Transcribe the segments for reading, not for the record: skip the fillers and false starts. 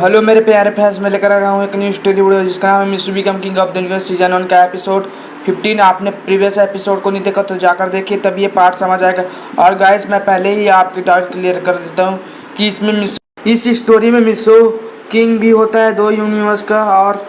Hello मेरे प्यारे fans, मैं लेकर आया हूँ एक न्यू स्टोरी वीडियो जिसका नाम है mister become king of the universe season 1 का एपिसोड 15। आपने प्रीवियस एपिसोड को नहीं देखा तो जाकर देखिए, तब ये पार्ट समझ आएगा। और गाइस, मैं पहले ही आपकी डाउट क्लियर कर देता हूँ कि इस स्टोरी में मिस्टर किंग भी होता है 2 यूनिवर्स का, और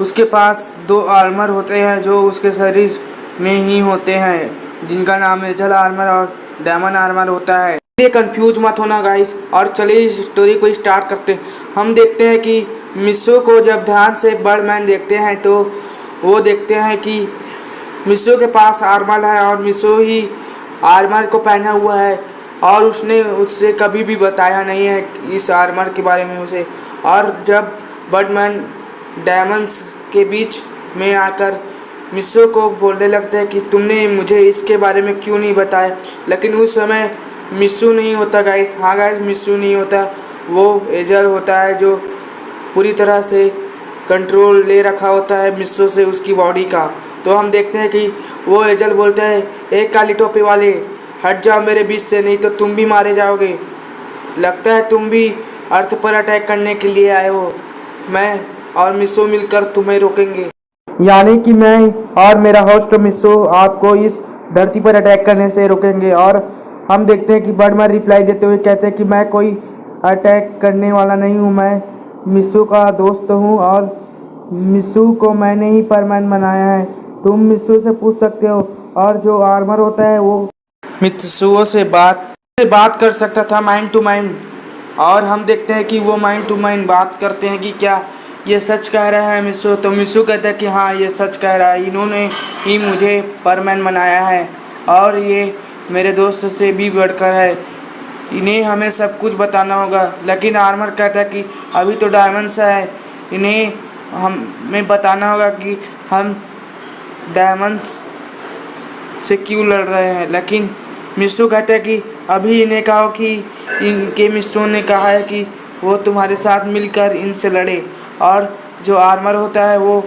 उसके पास 2 आर्मर होते हैं जो उसके शरीर में ही होते हैं, जिनका नाम एंजल आर्मर और डायमंड आर्मर होता है। ये कंफ्यूज मत होना गाइस, और चलिए इस स्टोरी को स्टार्ट करते हैं। हम देखते हैं कि मिस्सू को जब ध्यान से बर्डमैन देखते हैं तो वो देखते हैं कि मिस्सू के पास आर्मर है और मिस्सू ही आर्मर को पहना हुआ है, और उसने उससे कभी भी बताया नहीं है इस आर्मर के बारे में उसे। और जब बर्डमैन डायमंड्स के बीच में आकर मिस्सू को बोलने लगता है कि तुमने मुझे इसके बारे में क्यों नहीं बताया, लेकिन उस समय मिस्सू नहीं होता गाइस। हाँ गाइस, मिस्सू नहीं होता, वो एजल होता है जो पूरी तरह से कंट्रोल ले रखा होता है मिस्सू से उसकी बॉडी का। तो हम देखते हैं कि वो एजल बोलता है, एक काली टोपी वाले हट जाओ मेरे बीच से, नहीं तो तुम भी मारे जाओगे। लगता है तुम भी अर्थ पर अटैक करने के लिए आए हो। मैं और मिस्सू मिलकर तुम्हें रोकेंगे। यानी कि मैं और मेरा होस्ट मिस्सू आपको इस धरती पर अटैक करने से रोकेंगे। और हम देखते हैं कि बर्डमैन रिप्लाई देते हुए कहते हैं कि मैं कोई अटैक करने वाला नहीं हूँ, मैं मिस्सू का दोस्त हूँ और मिस्सू को मैंने ही परमानेंट बनाया है। तुम मिस्सू से पूछ सकते हो, और जो आर्मर होता है वो मित्सुओं से बात कर सकता था माइंड टू माइंड। और हम देखते हैं कि वो माइंड टू माइंड बात करते हैं कि क्या ये सच कह रहा है मिस्सू। तो मिस्सू कहता है कि हाँ, ये सच कह रहा है, इन्होंने ही मुझे परमानेंट बनाया है और ये मेरे दोस्त से भी बढ़कर है, इन्हें हमें सब कुछ बताना होगा। लेकिन आर्मर कहता है कि अभी तो डायमंड्स है, इन्हें हमें बताना होगा कि हम डायमंड्स से क्यों लड़ रहे हैं। लेकिन मिस्सू कहता है कि अभी इन्हें कहो कि इनके मिस्सू ने कहा है कि वो तुम्हारे साथ मिलकर इनसे लड़े। और जो आर्मर होता है वो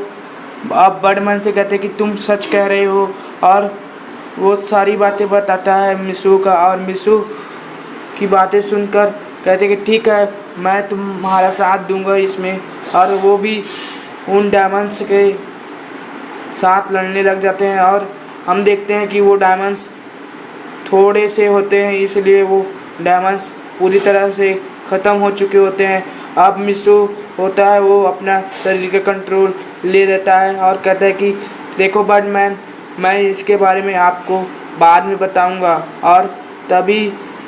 अब बर्डमैन से कहते हैं कि तुम सच कह रहे हो, और वो सारी बातें बताता है मिस्सू का। और मिस्सू की बातें सुनकर कहते कि ठीक है, मैं तुम्हारा साथ दूंगा इसमें। और वो भी उन डायमंड्स के साथ लड़ने लग जाते हैं। और हम देखते हैं कि वो डायमंड्स थोड़े से होते हैं, इसलिए वो डायमंड्स पूरी तरह से ख़त्म हो चुके होते हैं। अब मिस्सू होता है वो अपना शरीर का कंट्रोल ले लेता है और कहता है कि देखो बर्डमैन, मैं इसके बारे में आपको बाद में बताऊंगा। और तभी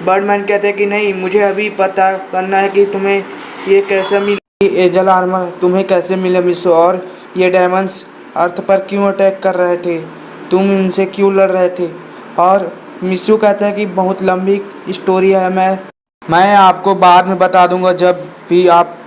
बर्डमैन कहते हैं कि नहीं, मुझे अभी पता करना है कि तुम्हें ये कैसे मिली, एंजल आर्मर तुम्हें कैसे मिले मिस्सू, और ये डायमंड्स अर्थ पर क्यों अटैक कर रहे थे, तुम इनसे क्यों लड़ रहे थे। और मिस्सू कहता है कि बहुत लंबी स्टोरी है, मैं आपको बाद में बता दूंगा जब भी आप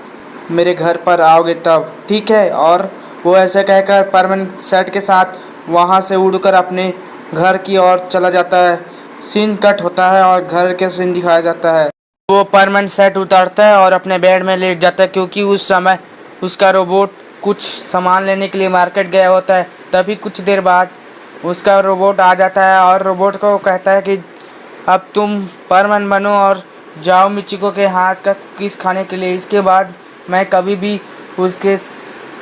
मेरे घर पर आओगे तब, ठीक है। और वो ऐसे कहकर परमानेंट सेट के साथ वहाँ से उड़कर अपने घर की ओर चला जाता है। सीन कट होता है और घर के सीन दिखाया जाता है। वो परमानेंट सेट उतारता है और अपने बेड में लेट जाता है, क्योंकि उस समय उसका रोबोट कुछ सामान लेने के लिए मार्केट गया होता है। तभी कुछ देर बाद उसका रोबोट आ जाता है और रोबोट को कहता है कि अब तुम परमानेंट बनो और जाओ मिचिको के हाथ का कुकीज़ खाने के लिए। इसके बाद मैं कभी भी उसके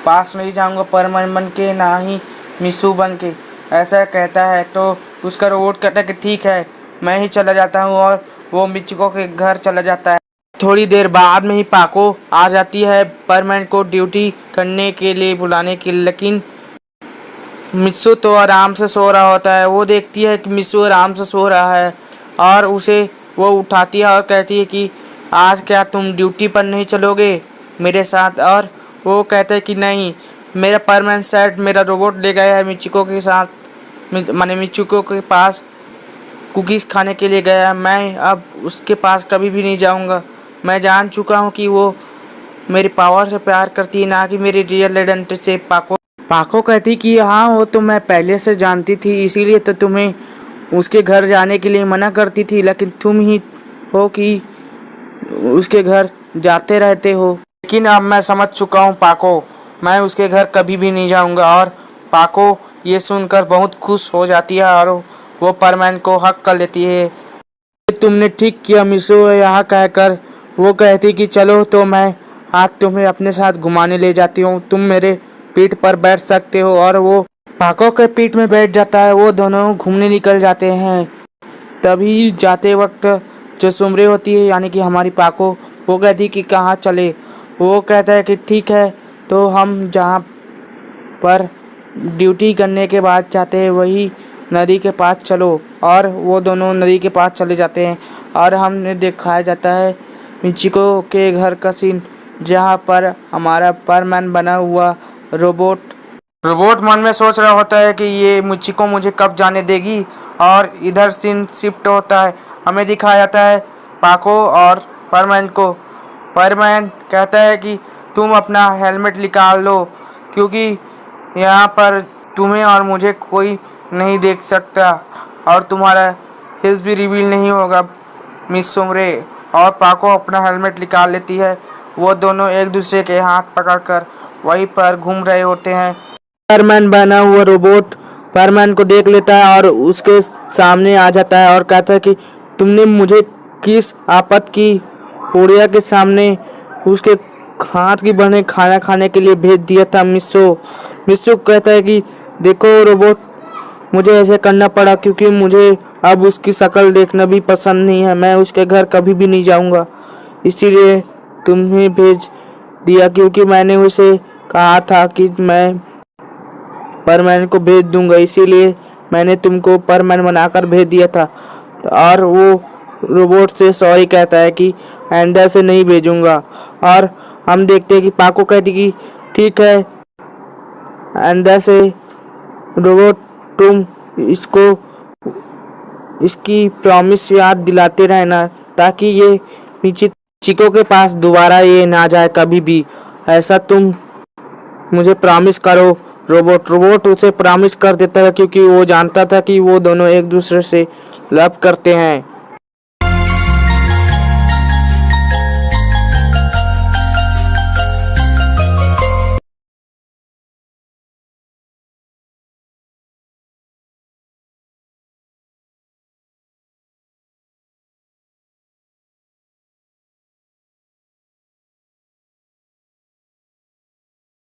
पास नहीं जाऊंगा परमानेंट बन के, ना ही मिस्सू बन के, ऐसा कहता है। तो उसका रोबोट कहता है कि ठीक है, मैं ही चला जाता हूँ, और वो मिचिको के घर चला जाता है। थोड़ी देर बाद में ही पाको आ जाती है परमानेंट को ड्यूटी करने के लिए बुलाने के लिए। लेकिन मिस्सू तो आराम से सो रहा होता है। वो देखती है कि मिस्सू आराम से सो रहा है और उसे वो उठाती है और कहती है कि आज क्या तुम ड्यूटी पर नहीं चलोगे मेरे साथ। और वो कहते हैं कि नहीं, मेरा परमानेंट सेट मेरा रोबोट ले गया है मिचिको के साथ, माने मिचिको के पास कुकीज़ खाने के लिए गया है। मैं अब उसके पास कभी भी नहीं जाऊंगा। मैं जान चुका हूँ कि वो मेरी पावर से प्यार करती है, ना कि मेरी रियल आइडेंटिटी से। पाको कहती कि हाँ, वो तो मैं पहले से जानती थी, इसीलिए तो तुम्हें उसके घर जाने के लिए मना करती थी, लेकिन तुम ही हो कि उसके घर जाते रहते हो। लेकिन अब मैं समझ चुका हूँ पाको, मैं उसके घर कभी भी नहीं जाऊँगा। और पाको ये सुनकर बहुत खुश हो जाती है और वो परमैन को हक कर लेती है। तुमने ठीक किया मिसो, यहाँ कहकर वो कहती कि चलो तो मैं आज तुम्हें अपने साथ घुमाने ले जाती हूँ, तुम मेरे पीठ पर बैठ सकते हो। और वो पाको के पीठ में बैठ जाता है। वो दोनों घूमने निकल जाते हैं। तभी जाते वक्त जो सुमरे होती है यानी कि हमारी पाको, वो कहती कि कहाँ चले। वो कहता है कि ठीक है, तो हम जहाँ पर ड्यूटी करने के बाद जाते हैं वही नदी के पास चलो। और वो दोनों नदी के पास चले जाते हैं और हमने दिखाया जाता है मिचिको के घर का सीन, जहाँ पर हमारा परमैन बना हुआ रोबोट मन में सोच रहा होता है कि ये मिचिको मुझे कब जाने देगी। और इधर सीन शिफ्ट होता है, हमें दिखाया जाता है पाको और परमैन को। परमैन कहता है कि तुम अपना हेलमेट निकाल लो, क्योंकि यहाँ पर तुम्हें और मुझे कोई नहीं देख सकता और तुम्हारा फेस भी रिवील नहीं होगा मिस सुमरे। और पाको अपना हेलमेट निकाल लेती है। वो दोनों एक दूसरे के हाथ पकड़कर वहीं पर घूम रहे होते हैं। परमैन बना हुआ रोबोट परमैन को देख लेता है और उसके सामने आ जाता है और कहता है कि तुमने मुझे किस आफत की पुड़िया के सामने उसके हाथ की बने खाना खाने के लिए भेज दिया था मिस्सो कहता है कि देखो रोबोट, मुझे ऐसे करना पड़ा क्योंकि मुझे अब उसकी शक्ल देखना भी पसंद नहीं है। मैं उसके घर कभी भी नहीं जाऊंगा, इसीलिए तुम्हें भेज दिया, क्योंकि मैंने उसे कहा था कि मैं परमैन को भेज दूंगा, इसीलिए मैंने तुमको परमैन बनाकर भेज दिया था। और वो रोबोट से सॉरी कहता है कि आइंदा से नहीं भेजूंगा। और हम देखते हैं कि पाको कहती कि ठीक है, आइंदा से रोबोट तुम इसकी प्रॉमिस याद दिलाते रहना, ताकि ये चिको के पास दोबारा ये ना जाए कभी भी। ऐसा तुम मुझे प्रॉमिस करो। रोबोट उसे प्रॉमिस कर देता है, क्योंकि वो जानता था कि वो दोनों एक दूसरे से लव करते हैं।